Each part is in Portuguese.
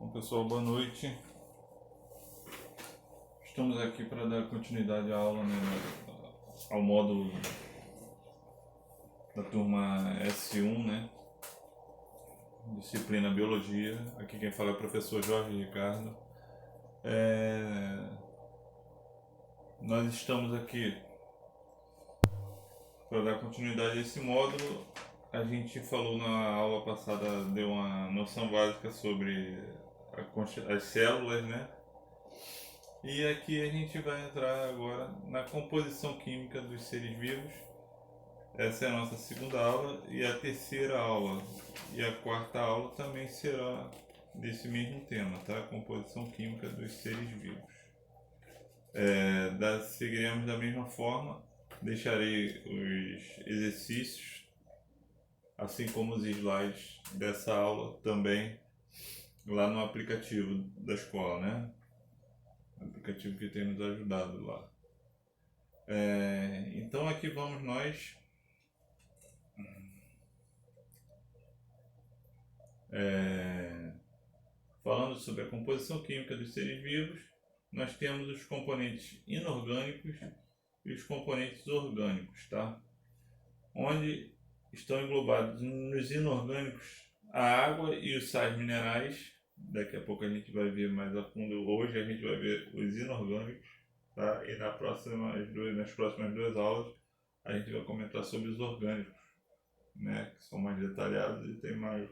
Bom, pessoal, boa noite. Estamos aqui para dar continuidade à aula, né, ao módulo da turma S1, né, disciplina Biologia. Aqui quem fala é o professor Jorge Ricardo. Nós estamos aqui para dar continuidade a esse módulo. A gente falou na aula passada, deu uma noção básica sobre as células, né? E aqui a gente vai entrar agora na composição química dos seres vivos. Essa é a nossa segunda aula, e a terceira aula e a quarta aula também será desse mesmo tema, tá? Composição química dos seres vivos. Seguiremos da mesma forma, deixarei os exercícios, assim como os slides dessa aula também lá no aplicativo da escola, né? Aplicativo que tem nos ajudado lá. Então aqui vamos nós falando sobre a composição química dos seres vivos. Nós temos os componentes inorgânicos e os componentes orgânicos, tá? Onde estão englobados nos inorgânicos a água e os sais minerais. Daqui a pouco a gente vai ver mais a fundo. Hoje a gente vai ver os inorgânicos, tá? E nas próximas duas aulas a gente vai comentar sobre os orgânicos, né? Que são mais detalhados e tem mais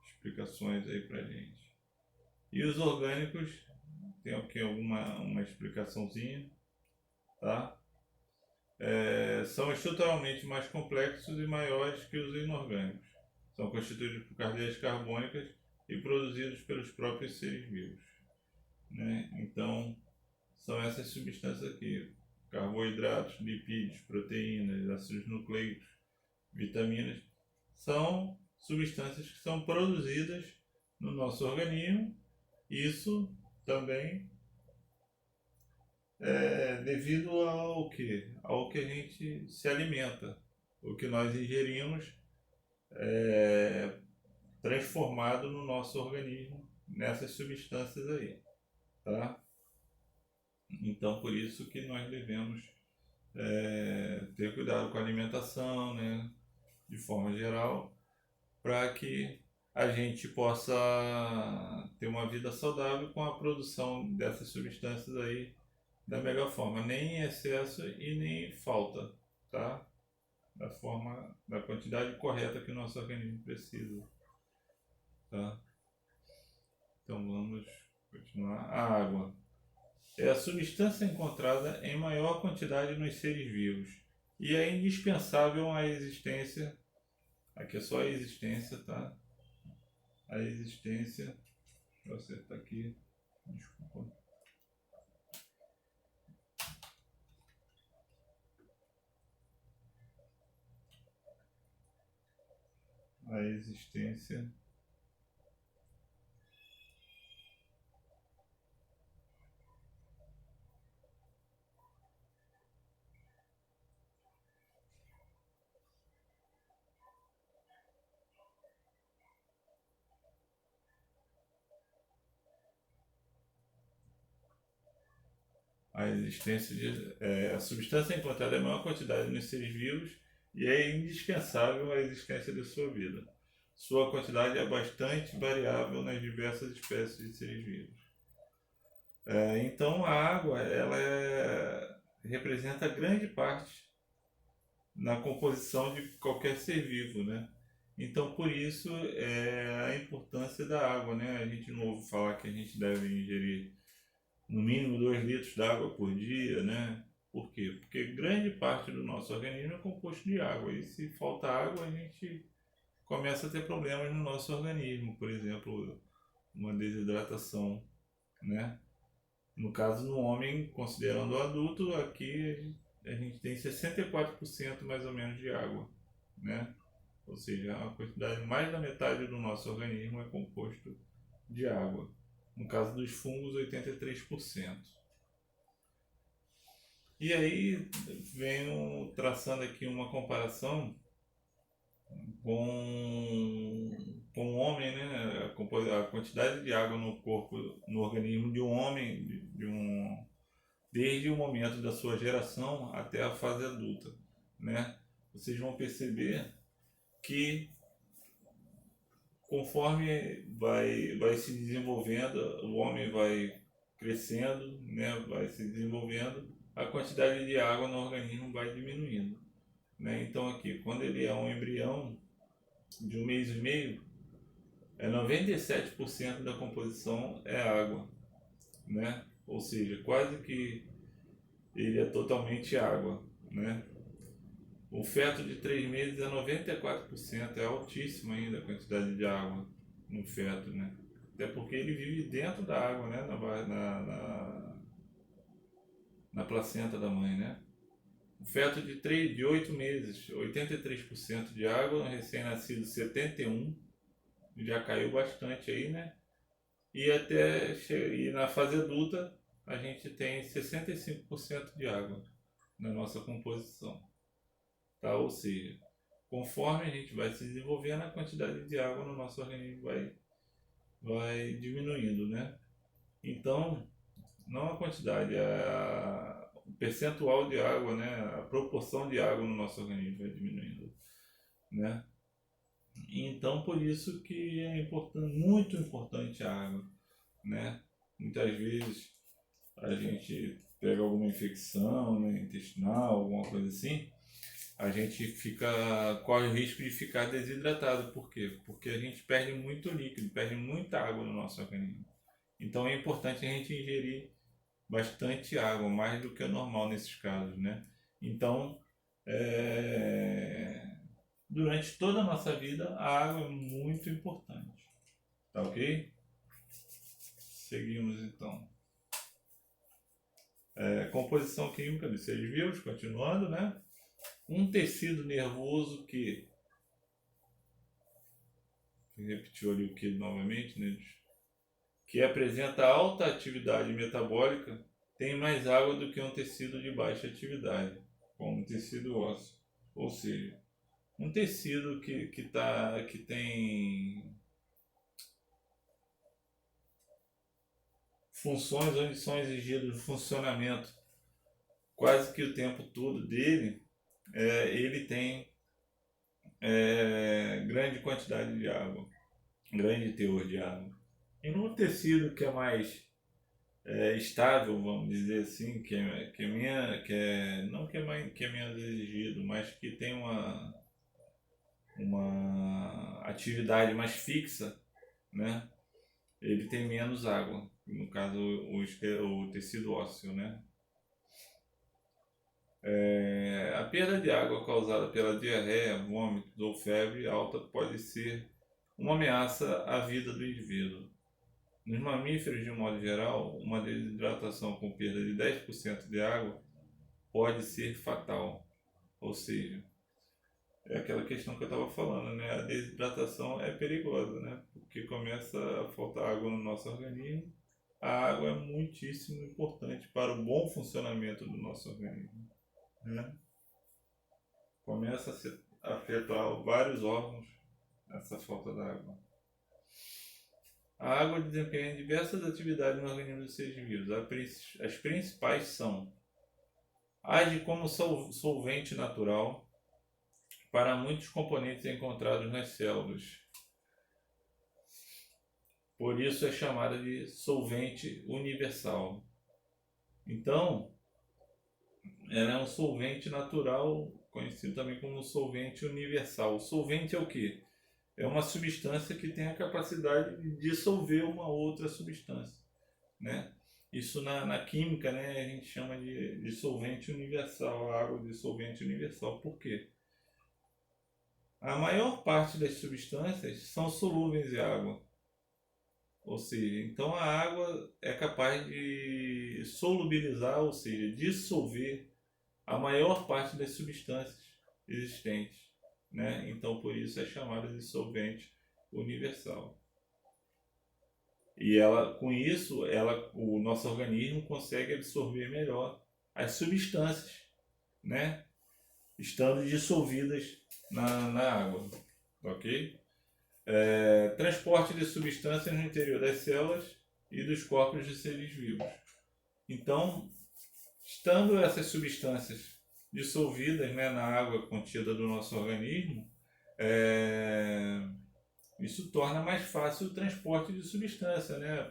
explicações aí pra gente. E os orgânicos tem aqui uma explicaçãozinha, tá? São estruturalmente mais complexos e maiores que os inorgânicos. São constituídos por cadeias carbônicas e produzidos pelos próprios seres vivos, né? Então, são essas substâncias aqui: carboidratos, lipídios, proteínas, ácidos nucleicos, vitaminas. São substâncias que são produzidas no nosso organismo. Isso também devido ao que? Ao que a gente se alimenta, o que nós ingerimos transformado no nosso organismo nessas substâncias aí, tá? Então por isso que nós devemos ter cuidado com a alimentação, né, de forma geral, para que a gente possa ter uma vida saudável com a produção dessas substâncias aí da melhor forma, nem em excesso e nem em falta, tá? Da quantidade correta que o nosso organismo precisa, tá? Então vamos continuar. A água é a substância encontrada em maior quantidade nos seres vivos e é indispensável à existência. Aqui é só a existência, tá? A existência. Vou acertar aqui. Desculpa. A existência a substância encontrada em maior quantidade nos seres vivos e é indispensável à existência de sua vida. Sua quantidade é bastante variável nas diversas espécies de seres vivos. Então a água representa grande parte na composição de qualquer ser vivo, né? Então por isso a importância da água, né? A gente não ouve falar que a gente deve ingerir no mínimo 2 litros de água por dia, né? Por quê? Porque grande parte do nosso organismo é composto de água, e se falta água a gente começa a ter problemas no nosso organismo, por exemplo, uma desidratação, né? No caso, no homem, considerando o adulto, aqui a gente tem 64% mais ou menos de água, né? Ou seja, a quantidade, mais da metade do nosso organismo é composto de água. No caso dos fungos, 83%. E aí venho traçando aqui uma comparação com com o homem, né, a quantidade de água no corpo, no organismo de um homem, desde o momento da sua geração até a fase adulta, né? Vocês vão perceber que conforme vai se desenvolvendo, o homem vai crescendo, né, vai se desenvolvendo, a quantidade de água no organismo vai diminuindo, né? Então aqui, quando ele é um embrião de 1 mês e meio, 97% da composição é água, né? Ou seja, quase que ele é totalmente água, né? O feto de 3 meses é 94%, é altíssima ainda a quantidade de água no feto, né? Até porque ele vive dentro da água, né? Na placenta da mãe, né? O feto de 8 meses, 83% de água, no recém-nascido 71%, já caiu bastante aí, né? E na fase adulta a gente tem 65% de água na nossa composição, tá? Ou seja, conforme a gente vai se desenvolvendo, a quantidade de água no nosso organismo vai diminuindo, né? Então, não a quantidade, o percentual de água, né? A proporção de água no nosso organismo vai diminuindo, né? Então, por isso que é importante, muito importante a água, né? Muitas vezes a gente pega alguma infecção, né, intestinal, alguma coisa assim, a gente corre o risco de ficar desidratado. Por quê? Porque a gente perde muito líquido, perde muita água no nosso organismo. Então é importante a gente ingerir bastante água, mais do que o normal nesses casos, né? Então, durante toda a nossa vida, a água é muito importante, tá ok? Seguimos então. Composição química dos seres vivos, continuando, né? Um tecido nervoso que repetiu ali o que novamente, né? Que apresenta alta atividade metabólica tem mais água do que um tecido de baixa atividade, como um tecido ósseo. Ou seja, um tecido que tem funções onde são exigidos o funcionamento quase que o tempo todo dele, ele tem grande quantidade de água, grande teor de água. E num tecido que é mais estável, vamos dizer assim, que é menos exigido, mas que tem uma atividade mais fixa, né? Ele tem menos água, no caso o tecido ósseo, né? A perda de água causada pela diarreia, vômitos ou febre alta pode ser uma ameaça à vida do indivíduo. Nos mamíferos, de um modo geral, uma desidratação com perda de 10% de água pode ser fatal. Ou seja, é aquela questão que eu estava falando, né? A desidratação é perigosa, né? Porque começa a faltar água no nosso organismo. A água é muitíssimo importante para o bom funcionamento do nosso organismo, né? Começa a afetar vários órgãos essa falta d'água. A água desempenha diversas atividades no organismo dos seres vivos. As principais são: age como solvente natural para muitos componentes encontrados nas células. Por isso é chamada de solvente universal. Então, ela é um solvente natural, conhecido também como solvente universal. O solvente é o quê? É uma substância que tem a capacidade de dissolver uma outra substância, né? Isso na química, né, a gente chama de solvente universal, a água de solvente universal. Por quê? A maior parte das substâncias são solúveis em água. Ou seja, então a água é capaz de solubilizar, ou seja, dissolver a maior parte das substâncias existentes, né? Então por isso é chamada de solvente universal. E com isso, o nosso organismo consegue absorver melhor as substâncias, né? Estando dissolvidas na água, ok? transporte de substâncias no interior das células e dos corpos de seres vivos. Então, estando essas substâncias dissolvidas, né, na água contida do nosso organismo, isso torna mais fácil o transporte de substância, né,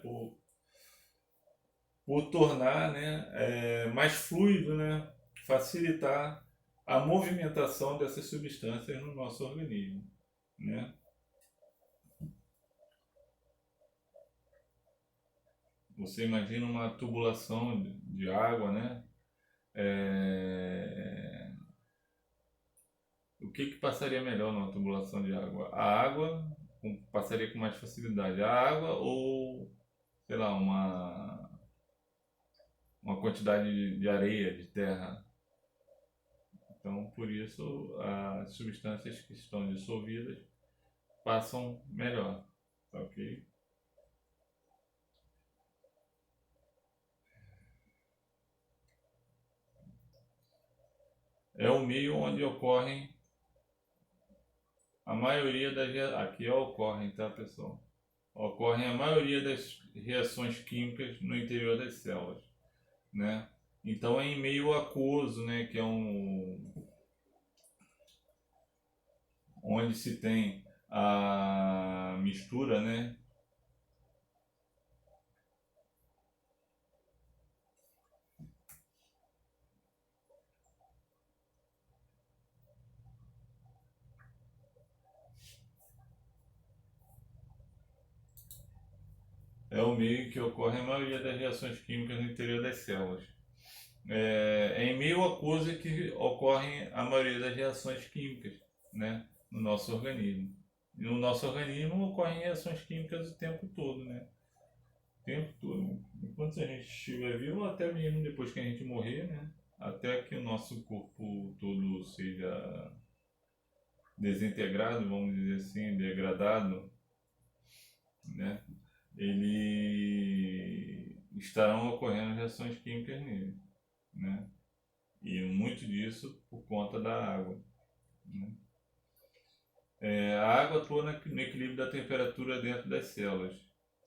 por tornar, né, mais fluido, né, facilitar a movimentação dessas substâncias no nosso organismo, né? Você imagina uma tubulação de água, né? O que passaria melhor numa tubulação de água? A água passaria com mais facilidade. A água ou, sei lá, uma quantidade de areia, de terra. Então, por isso, as substâncias que estão dissolvidas passam melhor, tá ok? É o meio onde ocorrem a maioria das... Aqui ocorrem, tá, pessoal? Ocorrem a maioria das reações químicas no interior das células, né? Então é em meio aquoso, né, que é onde se tem a mistura, né? É o meio que ocorre a maioria das reações químicas no interior das células. É em meio aquoso que ocorrem a maioria das reações químicas, né, no nosso organismo. E no nosso organismo ocorrem reações químicas o tempo todo, né? O tempo todo. Enquanto a gente estiver vivo, até mesmo depois que a gente morrer, né? Até que o nosso corpo todo seja desintegrado, vamos dizer assim, degradado, né? Ele estarão ocorrendo reações químicas nele, né? E muito disso por conta da água, né? A água atua no equilíbrio da temperatura dentro das células,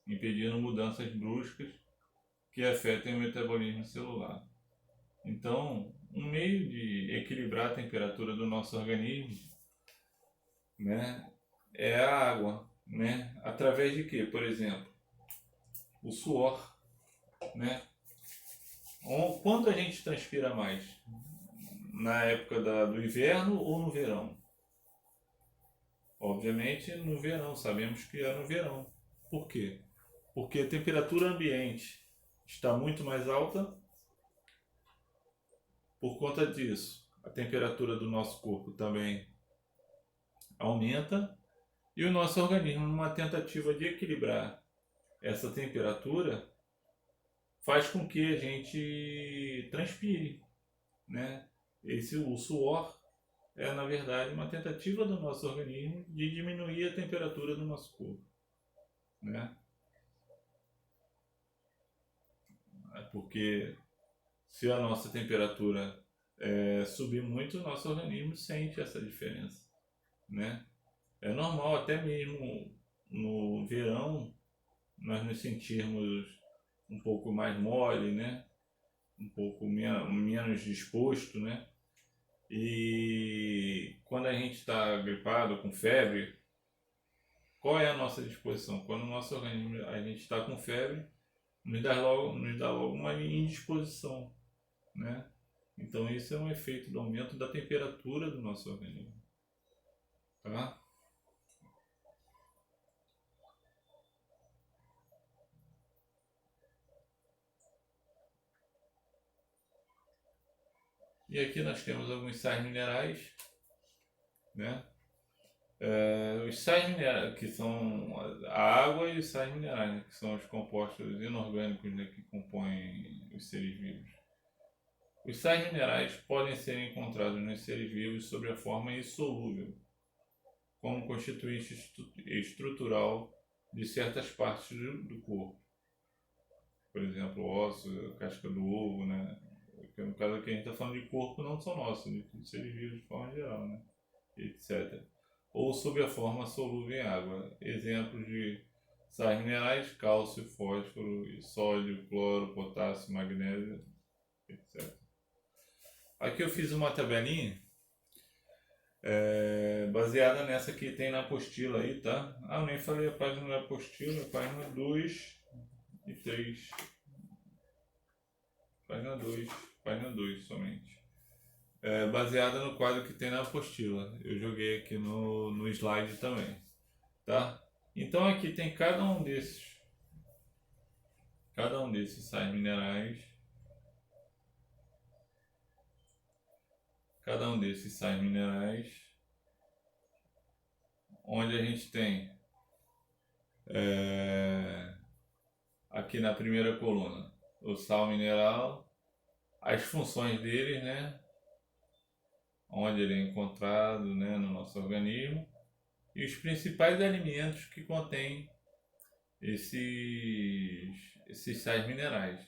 impedindo mudanças bruscas que afetem o metabolismo celular. Então, um meio de equilibrar a temperatura do nosso organismo, né, é a água, né? Através de quê? Por exemplo, o suor, né? Quando a gente transpira mais? Na época do inverno ou no verão? Obviamente no verão, sabemos que é no verão. Por quê? Porque a temperatura ambiente está muito mais alta. Por conta disso, a temperatura do nosso corpo também aumenta e o nosso organismo, numa tentativa de equilibrar essa temperatura, faz com que a gente transpire, né? O suor é, na verdade, uma tentativa do nosso organismo de diminuir a temperatura do nosso corpo, né? Porque se a nossa temperatura subir muito, o nosso organismo sente essa diferença, né? É normal, até mesmo no verão, nós nos sentirmos um pouco mais mole, né? Um pouco menos disposto, né? E quando a gente está gripado, com febre, qual é a nossa disposição? Quando o nosso organismo, a gente está com febre, nos dá logo uma indisposição, né? Então isso é um efeito do aumento da temperatura do nosso organismo, tá? E aqui nós temos alguns sais minerais, né? Os sais minerais, que são a água e os sais minerais, né? Que são os compostos inorgânicos, né? Que compõem os seres vivos. Os sais minerais podem ser encontrados nos seres vivos sob a forma insolúvel, como constituinte estrutural de certas partes do corpo. Por exemplo, osso, casca do ovo, né? Porque no caso aqui a gente está falando de corpo, não só nosso, de seres vivos de forma geral, né? Etc. ou sob a forma solúvel em água. Exemplos de sais minerais: cálcio, fósforo, sódio, cloro, potássio, magnésio, etc. Aqui eu fiz uma tabelinha baseada nessa que tem na apostila aí, tá? Ah, eu nem falei a página da apostila, página 2 e 3. Página 2 somente. Baseada no quadro que tem na apostila. Eu joguei aqui no slide também, tá? Então aqui tem cada um desses sais minerais, onde a gente tem aqui na primeira coluna o sal mineral, as funções dele, né? Onde ele é encontrado, né, no nosso organismo, e os principais alimentos que contêm esses sais minerais.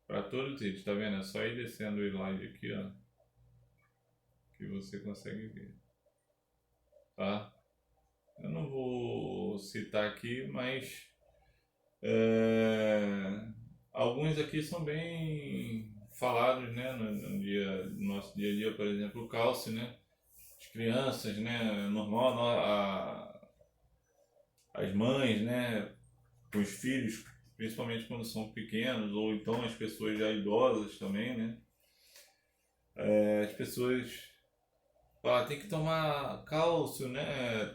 Para todos eles, tá vendo? É só ir descendo o slide aqui, ó, que você consegue ver, tá? Eu não vou citar aqui, mas alguns aqui são bem falados, né, no nosso dia a dia. Por exemplo, o cálcio, né? As crianças, né? Normal, as mães, né? Com os filhos, principalmente quando são pequenos, ou então as pessoas já idosas também, né? As pessoas tem que tomar cálcio, né?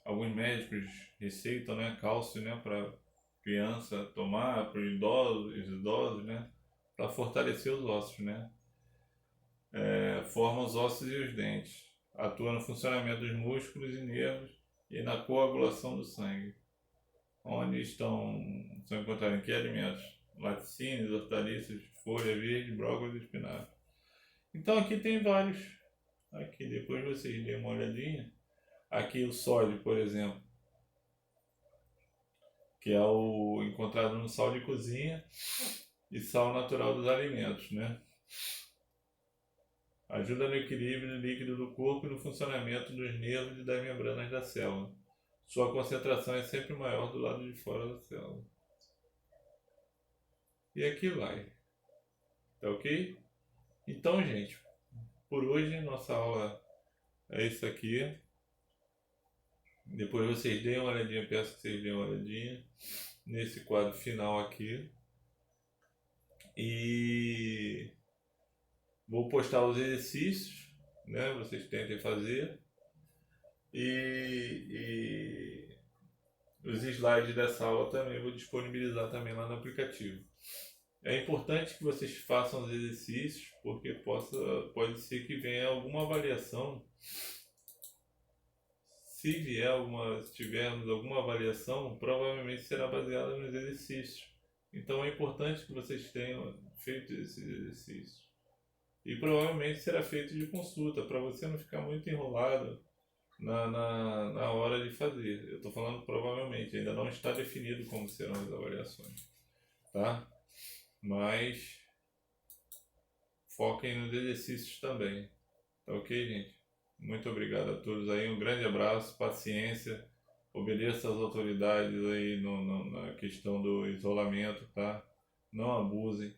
Alguns médicos receitam, né, cálcio, né, para criança tomar, para idosos, né, para fortalecer os ossos, né? Forma os ossos e os dentes, atua no funcionamento dos músculos e nervos e na coagulação do sangue. Onde são encontrados aqui alimentos: laticínios, hortaliças, folha verde, brócolis e espinafre. Então aqui tem vários. Aqui depois vocês dêem uma olhadinha. Aqui o sódio, por exemplo, que é o encontrado no sal de cozinha e sal natural dos alimentos, né? Ajuda no equilíbrio líquido do corpo e no funcionamento dos nervos e das membranas da célula. Sua concentração é sempre maior do lado de fora da célula. E aqui vai. Tá ok? Então, gente, por hoje nossa aula é isso aqui. Depois vocês deem uma olhadinha, peço que vocês deem uma olhadinha nesse quadro final aqui. E vou postar os exercícios, né? Vocês tentem fazer. E os slides dessa aula também vou disponibilizar também lá no aplicativo. É importante que vocês façam os exercícios, porque pode ser que venha alguma avaliação. Se tivermos alguma avaliação, provavelmente será baseada nos exercícios. Então é importante que vocês tenham feito esses exercícios. E provavelmente será feito de consulta, para você não ficar muito enrolado na hora de fazer. Eu estou falando provavelmente, ainda não está definido como serão as avaliações, tá? Mas foquem nos exercícios também, tá ok, gente? Muito obrigado a todos aí, um grande abraço, paciência, obedeça às autoridades aí na questão do isolamento, tá? Não abusem,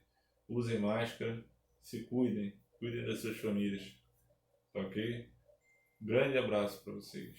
usem máscara, se cuidem das suas famílias, tá ok? Grande abraço para vocês.